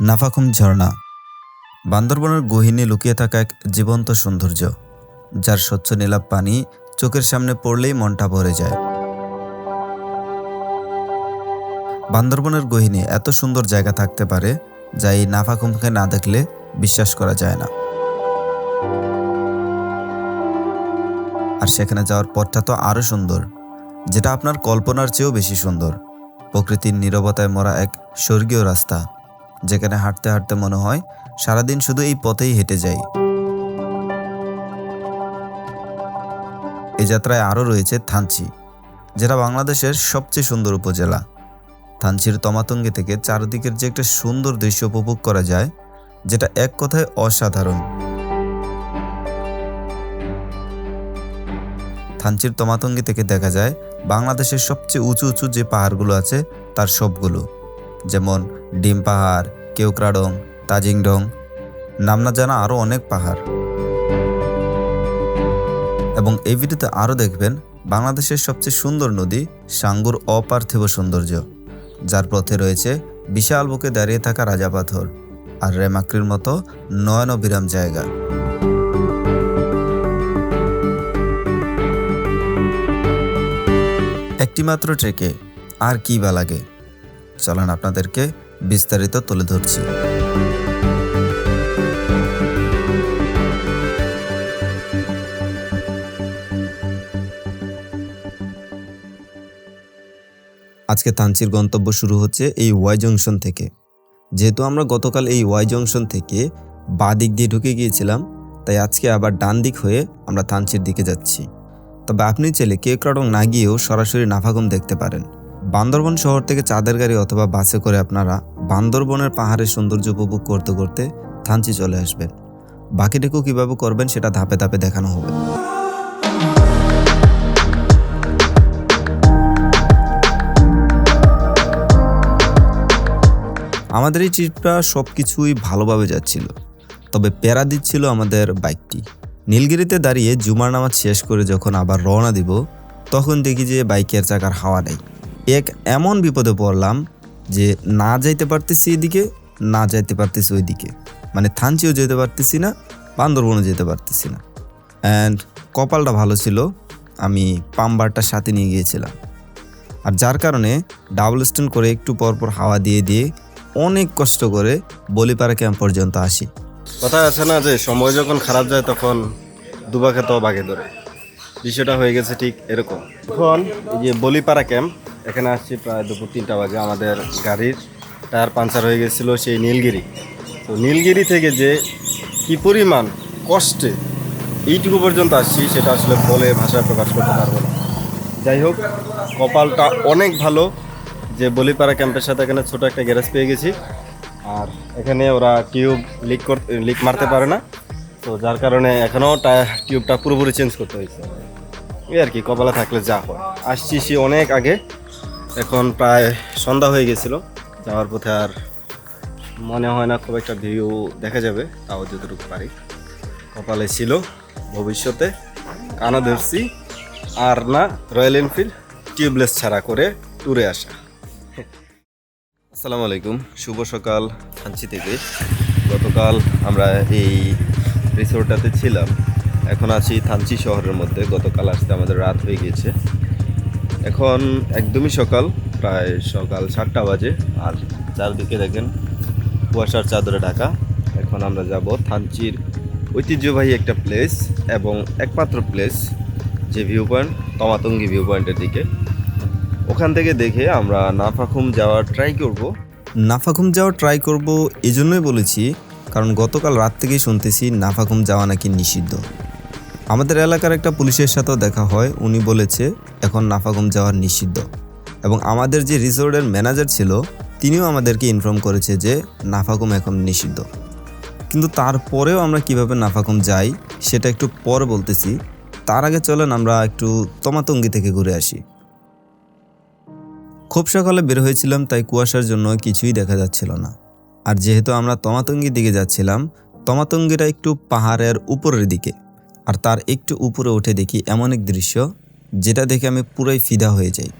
নাফাখুম ঝর্ণা বান্দরবনের গহীনে লুকিয়ে থাকা এক জীবন্ত সৌন্দর্য, যার স্বচ্ছ নীলাভ পানি চোখের সামনে পড়লেই মনটা ভরে যায়। বান্দরবনের গহীনে এত সুন্দর জায়গা থাকতে পারে যা এই নাফাখুমকে না দেখলে বিশ্বাস করা যায় না। আর সেখানে যাওয়ার পথটা তো আরও সুন্দর, যেটা আপনার কল্পনার চেয়েও বেশি সুন্দর। প্রকৃতির নীরবতায় মরা এক স্বর্গীয় রাস্তা, যেখানে হাঁটতে হাঁটতে মনে হয় সারাদিন শুধু এই পথেই হেঁটে যাই। এই যাত্রায় আরও রয়েছে থানচি, যেটা বাংলাদেশের সবচেয়ে সুন্দর উপজেলা। থানচির তমাতঙ্গি থেকে চারদিকের যে একটা সুন্দর দৃশ্য উপভোগ করা যায়, যেটা এক কথায় অসাধারণ। থানচির তমাতঙ্গি থেকে দেখা যায় বাংলাদেশের সবচেয়ে উঁচু উঁচু যে পাহাড়গুলো আছে তার সবগুলো, যেমন ডিম পাহাড়, কেওক্রাডং, তাজিংডং, নাম না জানা আরও অনেক পাহাড়। এবং এই ভিডিওতে আরও দেখবেন বাংলাদেশের সবচেয়ে সুন্দর নদী সাঙ্গুর অপার্থিব সৌন্দর্য, যার পথে রয়েছে বিশাল বুকে দাঁড়িয়ে থাকা রাজা পাথর আর রেমাক্রির মতো নয়নবিরাম জায়গা। একটিমাত্র ট্রেকে আর কি বা লাগে, চলেন আপনাদেরকে বিস্তারিত তুলে ধরছি। আজকে থানচির গন্তব্য শুরু হচ্ছে এই ওয়াই জংশন থেকে। যেহেতু আমরা গতকাল এই ওয়াই জংশন থেকে বাঁ দিক দিয়ে ঢুকে গিয়েছিলাম, তাই আজকে আবার ডান দিক হয়ে আমরা থানচির দিকে যাচ্ছি। তবে আপনি চাইলে কেওক্রাডং না গিয়েও সরাসরি নাফাখুম দেখতে পারেন। বান্দরবন শহর থেকে চাঁদের গাড়ি অথবা বাসে করে আপনারা বান্দরবনের পাহাড়ের সৌন্দর্য উপভোগ করতে করতে থানচি চলে আসবেন। বাকিটুকু কীভাবে করবেন সেটা ধাপে ধাপে দেখানো হবে। আমাদের এই ট্রিপটা সব কিছুই ভালোভাবে যাচ্ছিল, তবে প্যারা দিচ্ছিল আমাদের বাইকটি। নীলগিরিতে দাঁড়িয়ে জুমার নামাজ শেষ করে যখন আবার রওনা দিব, তখন দেখি যে বাইকের চাকার হাওয়া নেই। এক এমন বিপদে পড়লাম যে না যাইতে পারতেছি এদিকে, না যাইতে পারতেছি ওইদিকে, মানে থানচিও যেতে পারতেছি না, বান্দরবনও যেতে পারতেছি না। অ্যান্ড কপালটা ভালো ছিল, আমি পাম্বারটা সাথে নিয়ে গিয়েছিলাম। আর যার কারণে ডাবল স্ট্যান্ড করে একটু পরপর হাওয়া দিয়ে দিয়ে অনেক কষ্ট করে বলিপাড়া ক্যাম্প পর্যন্ত আসি। কথা আছে না যে সময় যখন খারাপ যায় তখন দুবা খেতেও বাঘে ধরে, বিষয়টা হয়ে গেছে ঠিক এরকম। এখন এই যে বলিপাড়া ক্যাম্প, এখানে আসছি প্রায় দুপুর 3টা বাজে। আমাদের গাড়ির টায়ার পাঞ্চার হয়ে গেছিল সেই নীলগিরি। তো নীলগিরি থেকে যে কী পরিমাণ কষ্টে এইটুকু পর্যন্ত আসছি সেটা আসলে বলে ভাষায় প্রকাশ করতে পারবো না। যাই হোক, কপালটা অনেক ভালো যে বলিপাড়া ক্যাম্পের সাথে এখানে ছোটো একটা গ্যারেজ পেয়ে গেছি। আর এখানে ওরা টিউব লিক মারতে পারে না, তো যার কারণে এখনও টিউবটা পুরোপুরি চেঞ্জ করতে হয়েছে। এই আর কি, কপালে থাকলে যা হয়। আসছি সে অনেক আগে, এখন প্রায় সন্ধ্যা হয়ে গেছিলো। যাওয়ার পথে আর মনে হয় না খুব একটা ভিউ দেখা যাবে, তাও যতটুকু পারি। কপালে ছিল ভবিষ্যতে কানা ধরছি আর না রয়্যাল এনফিল্ড টিউবলেস ছাড়া করে ট্যুরে আসা। আসসালামু আলাইকুম, শুভ সকাল থানচি থেকে। গতকাল আমরা এই রিসোর্টটাতে ছিলাম, এখন আছি থানচি শহরের মধ্যে। গতকাল আসতে আমাদের রাত হয়ে গিয়েছে, এখন একদমই সকাল, প্রায় সকাল 7টা বাজে। আর চারদিকে দেখেন কুয়াশার চাদরে ঢাকা। এখন আমরা যাব থানচির ঐতিহ্যবাহী একটা প্লেস এবং একমাত্র প্লেস, যে ভিউ পয়েন্ট, তমাতঙ্গি ভিউ পয়েন্টের দিকে। ওখান থেকে দেখে আমরা নাফাখুম যাওয়ার ট্রাই করব। নাফাখুম যাওয়ার ট্রাই করব এই জন্যই বলেছি, কারণ গতকাল রাত থেকেই শুনতেছি নাফাখুম যাওয়া নাকি নিষিদ্ধ। আমাদের এলাকার একটা পুলিশের সাথেও দেখা হয়, উনি বলেছে এখন নাফাখুম যাওয়ার নিষিদ্ধ। এবং আমাদের যে রিসোর্টের ম্যানেজার ছিল তিনিও আমাদেরকে ইনফর্ম করেছে যে নাফাখুম এখন নিষিদ্ধ। কিন্তু তারপরেও আমরা কিভাবে নাফাখুম যাই সেটা একটু পরে বলতেছি। তার আগে চলেন আমরা একটু তমাতঙ্গি থেকে ঘুরে আসি। খুব সকালে বের হয়েছিলাম, তাই কুয়াশার জন্য কিছুই দেখা যাচ্ছিল না। আর যেহেতু আমরা তমাতঙ্গির দিকে যাচ্ছিলাম, তমাতঙ্গিটা একটু পাহাড়ের উপরের দিকে, আর তার একটু উপরে উঠে দেখি এমন এক দৃশ্য যেটা দেখে আমি পুরাই ফিদা হয়ে যাই।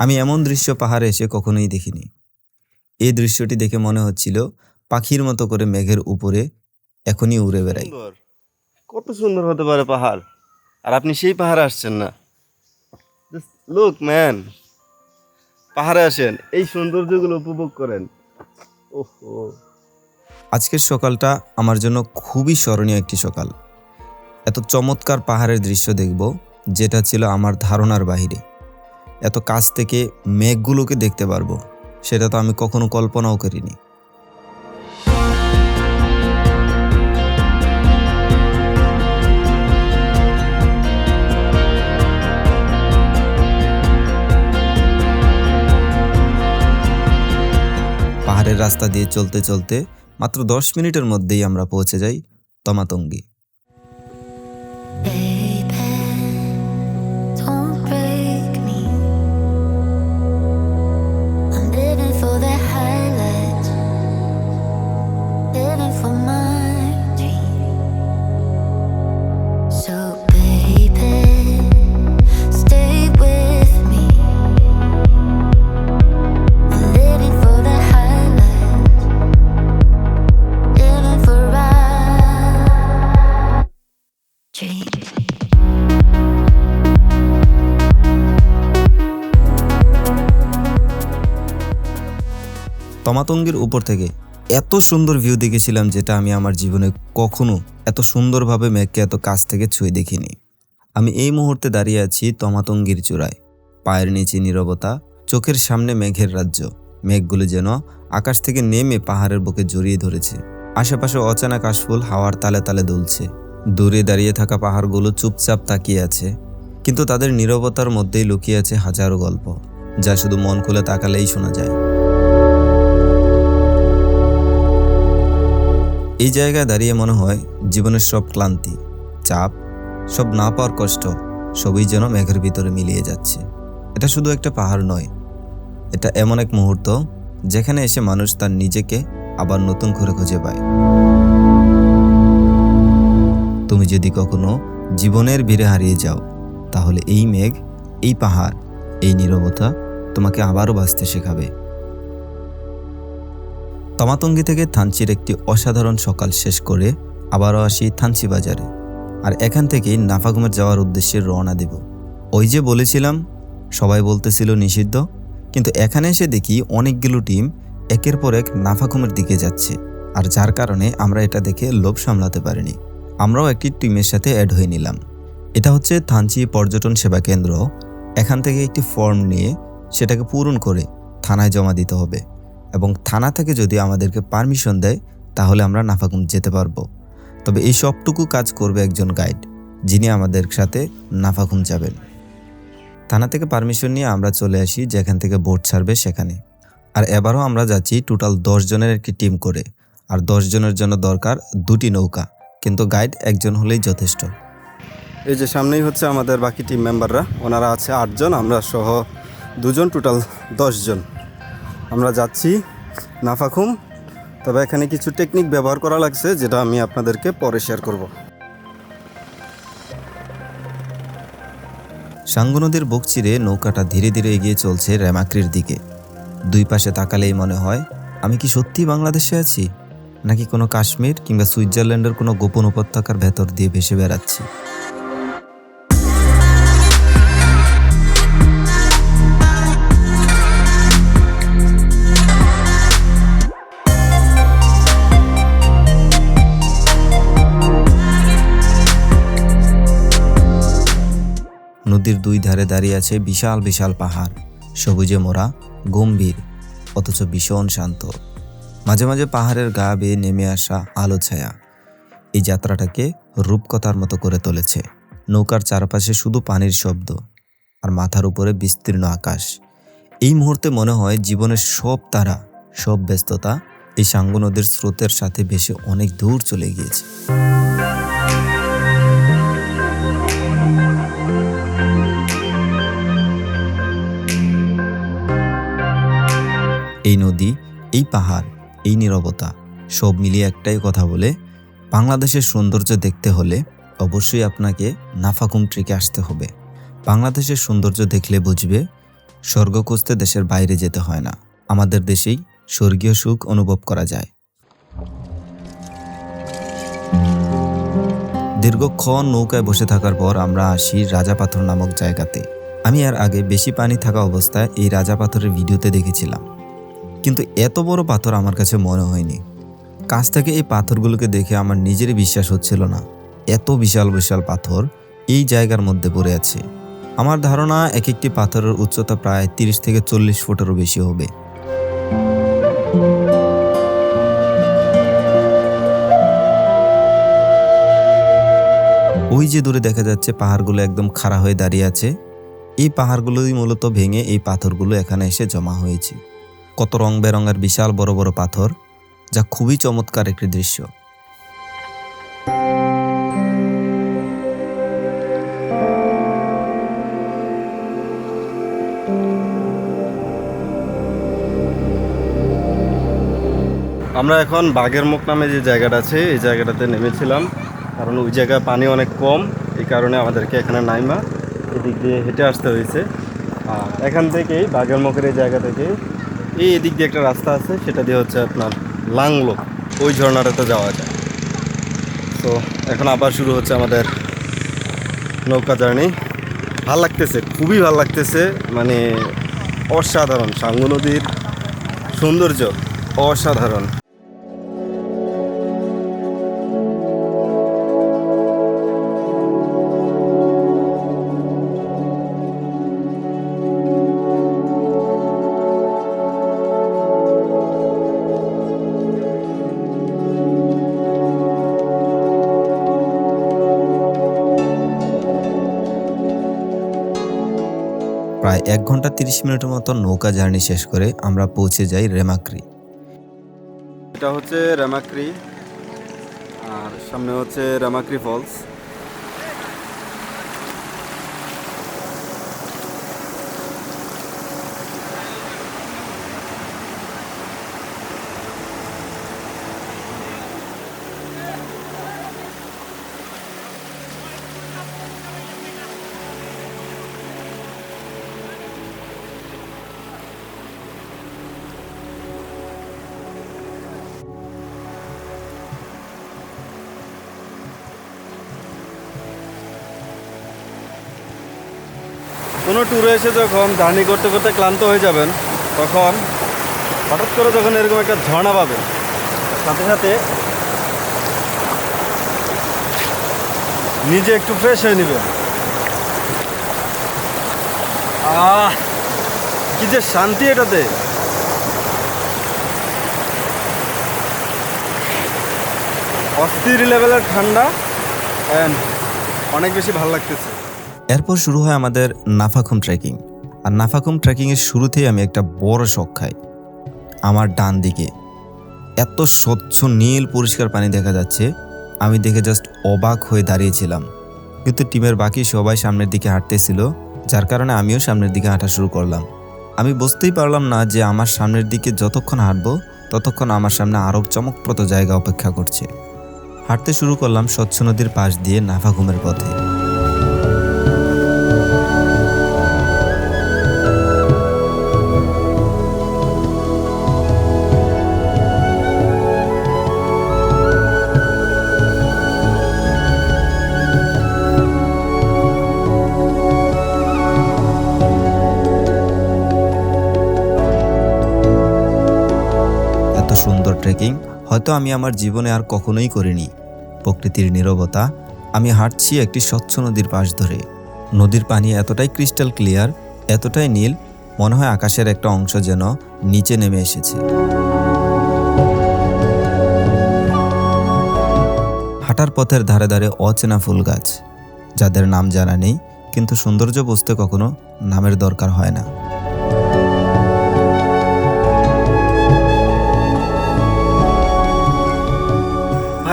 আমি এমন দৃশ্য পাহাড়ে এসে কখনোই দেখিনি। এই দৃশ্যটি দেখে মনে হচ্ছিল পাখির মতো করে মেঘের উপরে এখনই উড়ে বেড়াই। সুন্দর, কত সুন্দর হতে পারে পাহাড়, আর আপনি সেই পাহাড়ে আসছেন না। লুক ম্যান, পাহাড়ে আসেন, এই সৌন্দর্যগুলো উপভোগ করেন। ওহো, আজকের সকালটা আমার জন্য খুবই স্মরণীয় একটি সকাল। এত চমৎকার পাহাড়ের দৃশ্য দেখব যেটা ছিল আমার ধারণার বাইরে। এত কাছ থেকে মেঘগুলোকে দেখতে পারবো সেটা তো আমি কখনো কল্পনাও করিনি। পাহাড়ের রাস্তা দিয়ে চলতে চলতে মাত্র 10 মিনিটের মধ্যেই আমরা পৌঁছে যাই তমাতঙ্গি। Baby, don't break me. I'm living for the highlights, living for my dream. So baby, stay with me. I'm living for the highlights, living for our dream. তমাতঙ্গির উপর থেকে এত সুন্দর ভিউ দেখেছিলাম যেটা আমি আমার জীবনে কখনো এত সুন্দরভাবে মেঘকে এত কাছ থেকে ছুঁয়ে দেখিনি। আমি এই মুহূর্তে দাঁড়িয়ে আছি তমাতঙ্গির চূড়ায়, পায়ের নিচে নীরবতা, চোখের সামনে মেঘের রাজ্য। মেঘগুলো যেন আকাশ থেকে নেমে পাহাড়ের বুকে জড়িয়ে ধরেছে। আশেপাশে অচেনা কাশফুল হাওয়ার তালে তালে দুলছে। দূরে দাঁড়িয়ে থাকা পাহাড়গুলো চুপচাপ তাকিয়ে আছে, কিন্তু তাদের নীরবতার মধ্যেই লুকিয়ে আছে হাজারো গল্প, যা শুধু মন খুলে তাকালেই শোনা যায়। এই জায়গায় দাঁড়িয়ে মনে হয় জীবনের সব ক্লান্তি, চাপ, সব না পাওয়ার কষ্ট সবই যেন মেঘের ভিতরে মিলিয়ে যাচ্ছে। এটা শুধু একটা পাহাড় নয়, এটা এমন এক মুহূর্ত যেখানে এসে মানুষ তার নিজেকে আবার নতুন করে খুঁজে পায়। তুমি যদি কখনো জীবনের ভিড়ে হারিয়ে যাও, তাহলে এই মেঘ, এই পাহাড়, এই নীরবতা তোমাকে আবারও বাঁচতে শেখাবে। তমাতঙ্গি থেকে থানচির একটি অসাধারণ সকাল শেষ করে আবারও আসি থানচি বাজারে, আর এখান থেকেই নাফাকুমের যাওয়ার উদ্দেশ্যে রওনা দেব। ওই যে বলেছিলাম সবাই বলতেছিল নিষিদ্ধ, কিন্তু এখানে এসে দেখি অনেকগুলো টিম একের পর এক নাফাকুমের দিকে যাচ্ছে, আর যার কারণে আমরা এটা দেখে লোভ সামলাতে পারিনি। আমরাও একটি টিমের সাথে অ্যাড হয়ে নিলাম। এটা হচ্ছে থানচি পর্যটন সেবা কেন্দ্র। এখান থেকে একটি ফর্ম নিয়ে সেটাকে পূরণ করে থানায় জমা দিতে হবে, এবং থানা থেকে যদি আমাদেরকে পারমিশন দেয় তাহলে আমরা নাফাকুম যেতে পারবো। তবে এই সবটুকু কাজ করবে একজন গাইড, যিনি আমাদের সাথে নাফাকুম যাবেন। থানা থেকে পারমিশন নিয়ে আমরা চলে আসি যেখান থেকে বোট ছাড়বে সেখানে। আর এবারও আমরা যাচ্ছি টোটাল 10 জনের একটি টিম করে, আর 10 জনের জন্য দরকার 2টি নৌকা, কিন্তু গাইড একজন হলেই যথেষ্ট। এই যে সামনেই হচ্ছে আমাদের বাকি টিম মেম্বাররা, ওনারা আছে 8 জন, আমরা সহ 2 জন, টোটাল 10 জন। আমরা যাচ্ছি নাফাকুম। তবে এখানে কিছু টেকনিক ব্যবহার করা লাগছে, যেটা আমি আপনাদেরকে পরে শেয়ার করব। সাঙ্গু নদীর বুক চিরে নৌকাটা ধীরে ধীরে এগিয়ে চলছে রেমাক্রির দিকে। দুই পাশে তাকালেই মনে হয় আমি কি সত্যি বাংলাদেশে আছি, নাকি কোনো কাশ্মীর কিংবা সুইজারল্যান্ডের কোনো গোপন উপত্যকার ভেতর দিয়ে ভেসে বেড়াচ্ছি। নদীর দুই ধারে দাঁড়িয়ে আছে বিশাল বিশাল পাহাড়, সবুজে মোড়া, গম্ভীর অথচ ভীষণ শান্ত। মাঝে মাঝে পাহাড়ের গা বেয়ে নেমে আসা আলো ছায়া এই যাত্রাটাকে রূপকথার মতো করে তুলেছে। নৌকার চারপাশে শুধু পানির শব্দ, আর মাথার উপরে বিস্তীর্ণ আকাশ। এই মুহূর্তে মনে হয় জীবনের সব তারা, সব ব্যস্ততা এই সাঙ্গু নদীর স্রোতের সাথে ভেসে অনেক দূর চলে গিয়েছে। এই নদী, এই পাহাড়, এই নীরবতা সব মিলিয়ে একটাই কথা বলে, বাংলাদেশের সৌন্দর্য দেখতে হলে অবশ্যই আপনাকে নাফাকুম ট্রেকে আসতে হবে। বাংলাদেশের সৌন্দর্য দেখলে বুঝবে স্বর্গ খুঁজতে দেশের বাইরে যেতে হয় না, আমাদের দেশেই স্বর্গীয় সুখ অনুভব করা যায়। দীর্ঘক্ষণ নৌকায় বসে থাকার পর আমরা আসি রাজা পাথর নামক জায়গাতে। আমি এর আগে বেশি পানি থাকা অবস্থায় এই রাজা পাথরের ভিডিওতে দেখেছিলাম, কিন্তু এত বড় পাথর আমার কাছে মনে হয়নি। কাছ থেকে এই পাথরগুলোকে দেখে আমার নিজেরই বিশ্বাস হচ্ছিল না, এত বিশাল বিশাল পাথর এই জায়গার মধ্যে পড়ে আছে। আমার ধারণা এক একটি পাথরের উচ্চতা প্রায় 30 থেকে 40 ফুটেরও বেশি হবে। ওই যে দূরে দেখা যাচ্ছে পাহাড়গুলো একদম খাড়া হয়ে দাঁড়িয়ে আছে। এই পাহাড়গুলোই মূলত ভেঙে এই পাথরগুলো এখানে এসে জমা হয়েছে। কত রং বেরঙের বিশাল বড় বড় পাথর, যা খুবই চমৎকার একটি দৃশ্য। আমরা এখন বাঘের মুখ নামে যে জায়গাটা আছে এই জায়গাটাতে নেমেছিলাম, কারণ ওই জায়গায় পানি অনেক কম, এই কারণে আমাদেরকে এখানে নাইমা এদিক দিয়ে হেঁটে আসতে হয়েছে। আর এখান থেকেই বাঘের মুখের এই জায়গা থেকে এই এদিক দিয়ে একটা রাস্তা আছে, সেটা দিয়ে হচ্ছে আপনার লাংলো ওই ঝর্ণাটাতে যাওয়া যায়। তো এখন আবার শুরু হচ্ছে আমাদের নৌকা জার্নি। ভাল লাগতেছে, খুবই ভাল লাগতেছে, মানে অসাধারণ। সাঙ্গু নদীর সৌন্দর্য অসাধারণ। প্রায় 1 ঘন্টা 30 মিনিটের মতো নৌকা জার্নি শেষ করে আমরা পৌঁছে যাই রেমাক্রি। এটা হচ্ছে রেমাক্রি, আর সামনে হচ্ছে রেমাক্রি ফলস। কোনো ট্যুরে এসে যখন জার্নি করতে করতে ক্লান্ত হয়ে যাবেন, তখন হঠাৎ করে যখন এরকম একটা ঝর্ণা পাবেন, সাথে সাথে নিজে একটু ফ্রেশ হয়ে নেবেন। কি যে শান্তি এটাতে! অস্থির লেভেলের ঠান্ডা অ্যান্ড অনেক বেশি ভালো লাগতেছে। এরপর শুরু হয় আমাদের নাফাখুম ট্রেকিং। আর নাফাখুম ট্রেকিংয়ের শুরুতেই আমি একটা বড় শক খাই। আমার ডান দিকে এত স্বচ্ছ নীল পরিষ্কার পানি দেখা যাচ্ছে, আমি দেখে জাস্ট অবাক হয়ে দাঁড়িয়েছিলাম। কিন্তু টিমের বাকি সবাই সামনের দিকে হাঁটতেছিল, যার কারণে আমিও সামনের দিকে হাঁটা শুরু করলাম। আমি বুঝতেই পারলাম না যে আমার সামনের দিকে যতক্ষণ হাঁটবো ততক্ষণ আমার সামনে আরও চমকপ্রদ জায়গা অপেক্ষা করছে। হাঁটতে শুরু করলাম স্বচ্ছ নদীর পাশ দিয়ে নাফাখুমের পথে। সুন্দর ট্রেকিং হয়তো আমি আমার জীবনে আর কখনোই করিনি। প্রকৃতির নীরবতা, আমি হাঁটছি একটি স্বচ্ছ নদীর পাশ ধরে। নদীর পানি এতটাই ক্রিস্টাল ক্লিয়ার, এতটাই নীল, মনে হয় আকাশের একটা অংশ যেন নিচে নেমে এসেছে। হাঁটার পথের ধারে ধারে অচেনা ফুল গাছ, যাদের নাম জানা নেই, কিন্তু সৌন্দর্য বুঝতে কখনো নামের দরকার হয় না।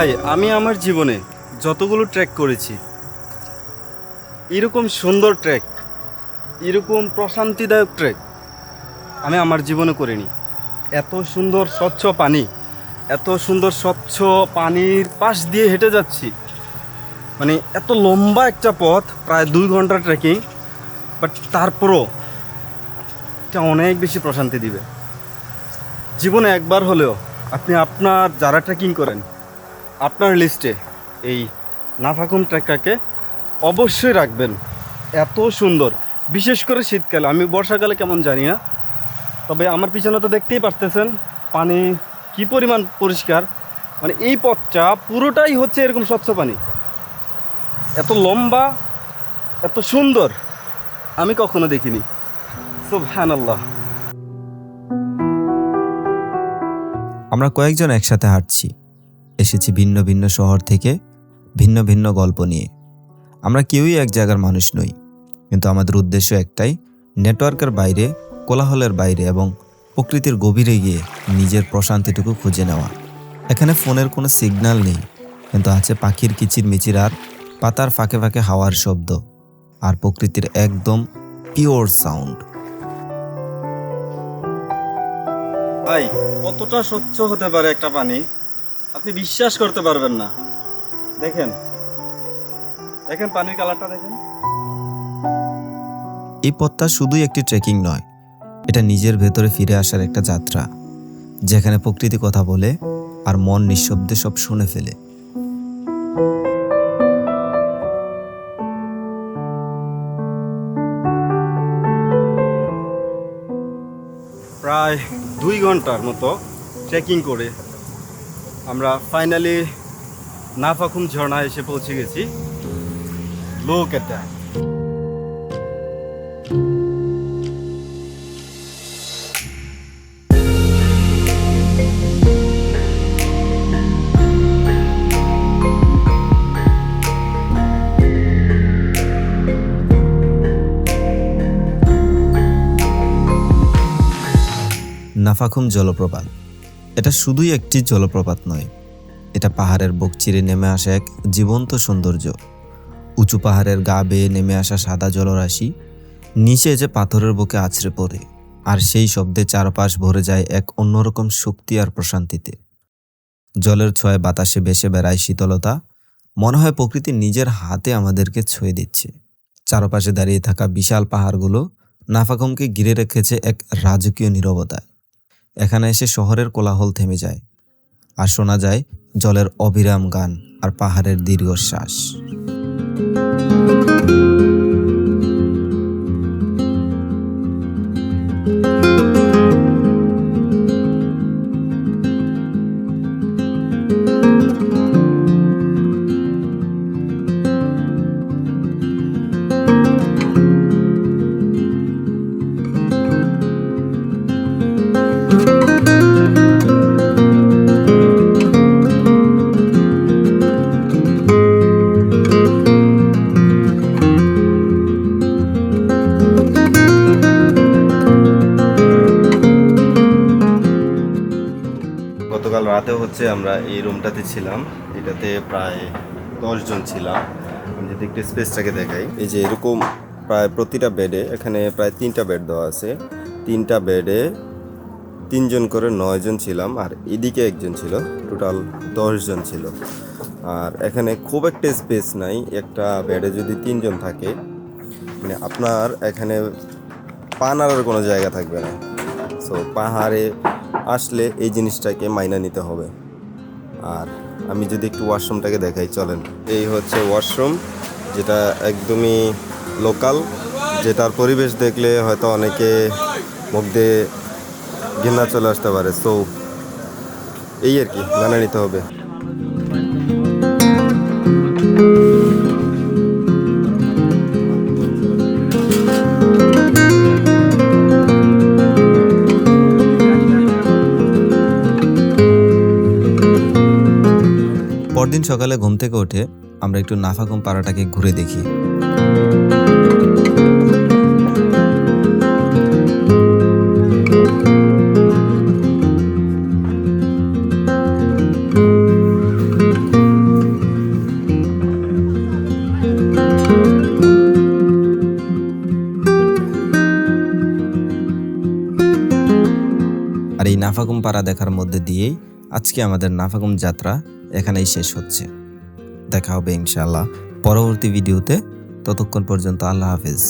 ভাই, আমি আমার জীবনে যতগুলো ট্রেক করেছি, এরকম সুন্দর ট্রেক, এরকম প্রশান্তিদায়ক ট্রেক আমি আমার জীবনে করিনি। এত সুন্দর স্বচ্ছ পানি, এত সুন্দর স্বচ্ছ পানির পাশ দিয়ে হেঁটে যাচ্ছি, মানে এত লম্বা একটা পথ, প্রায় 2 ঘন্টা ট্রেকিং, বাট তারপরও এটা অনেক বেশি প্রশান্তি দিবে। জীবনে একবার হলেও আপনি আপনার যারা ট্রেকিং করেন, আপনার লিস্টে এই নাফাকুম ট্রেকটাকে অবশ্যই রাখবেন। এত সুন্দর, বিশেষ করে শীতকালে। আমি বর্ষাকালে কেমন জানি না, তবে আমার পিছনে তো দেখতেই পারতেছেন পানি কি পরিমাণ পরিষ্কার। মানে এই পথটা পুরোটাই হচ্ছে এরকম স্বচ্ছ পানি। এত লম্বা, এত সুন্দর আমি কখনো দেখিনি। সুবহানাল্লাহ। আমরা কয়েকজন একসাথে হাঁটছি, এসেছি ভিন্ন ভিন্ন শহর থেকে, ভিন্ন ভিন্ন গল্প নিয়ে। আমরা কেউই এক জায়গার মানুষ নই, কিন্তু আমাদের উদ্দেশ্য একটাই, নেটওয়ার্কের বাইরে, কোলাহলের বাইরে এবং প্রকৃতির গভীরে গিয়ে নিজের প্রশান্তিটুকু খুঁজে নেওয়া। এখানে ফোনের কোনো সিগন্যাল নেই, কিন্তু আছে পাখির কিচিরমিচির আর পাতার ফাঁকে ফাঁকে হাওয়ার শব্দ আর প্রকৃতির একদম পিওর সাউন্ড। ভাই, কতটা স্বচ্ছ হতে পারে একটা পানি আপনি বিশ্বাস করতে পারবেন না। দেখেন দেখেন পানির কালারটা দেখেন। এই পথটা শুধুই একটি ট্রেকিং নয়, এটা নিজের ভেতরে ফিরে আসার একটা যাত্রা, যেখানে প্রকৃতি কথা বলে আর মন নিঃশব্দে সব শুনে ফেলে। প্রায় 2 ঘন্টার মতো ট্রেকিং করে আমরা ফাইনালি নাফাকুম ঝর্ণা এসে পৌঁছে গেছি। লোক এটা নাফাকুম জলপ্রপাত, এটা শুধুই একটি জলপ্রপাত নয়, এটা পাহাড়ের বুক চিরে নেমে আসা এক জীবন্ত সৌন্দর্য। উঁচু পাহাড়ের গা বেয়ে নেমে আসা সাদা জলরাশি নিচে যে পাথরের বুকে আছড়ে পড়ে, আর সেই শব্দে চারপাশ ভরে যায় এক অন্যরকম শক্তি আর প্রশান্তিতে। জলের ছোঁয়ায় বাতাসে ভেসে বেড়ায় শীতলতা, মনে হয় প্রকৃতি নিজের হাতে আমাদেরকে ছুঁয়ে দিচ্ছে। চারপাশে দাঁড়িয়ে থাকা বিশাল পাহাড়গুলো নাফাকুমকে ঘিরে রেখেছে এক রাজকীয় নীরবতায়। এখানে এসে শহরের কোলাহল থেমে যায়, আর শোনা যায় জলের অবিরাম গান আর পাহাড়ের দীর্ঘশ্বাস। গতকাল রাতে হচ্ছে আমরা এই রুমটাতে ছিলাম। এটাতে প্রায় 10 জন ছিলাম। আমি যদি একটু স্পেসটাকে দেখাই, এই যে এরকম প্রায় প্রতিটা বেডে, এখানে প্রায় 3টা বেড দেওয়া আছে। 3টা বেডে 3 জন করে 9 জন ছিলাম, আর এদিকে একজন ছিল, টোটাল 10 জন ছিল। আর এখানে খুব একটা স্পেস নাই, একটা বেডে যদি 3 জন থাকে মানে আপনার এখানে পা নাড়ার কোনো জায়গা থাকবে না। সো পাহাড়ে আসলে এই জিনিসটাকে মাইনা নিতে হবে। আর আমি যদি একটু ওয়াশরুমটাকে দেখাই, চলেন। এই হচ্ছে ওয়াশরুম, যেটা একদমই লোকাল, যেটার পরিবেশ দেখলে হয়তো অনেকে মুখ দিয়ে ঘৃণা চলে আসতে পারে। সো এই আর কি, মানা নিতে হবে। পরদিন সকালে ঘুম থেকে উঠে আমরা একটু নাফাকুম পাড়াটাকে ঘুরে দেখি। আর এই নাফাকুম পাড়া দেখার মধ্যে দিয়েই আজকে আমাদের নাফাকুম যাত্রা এখানেই শেষ হচ্ছে। দেখা হবে ইনশাআল্লাহ পরবর্তী ভিডিওতে। ততক্ষণ পর্যন্ত আল্লাহ হাফেজ।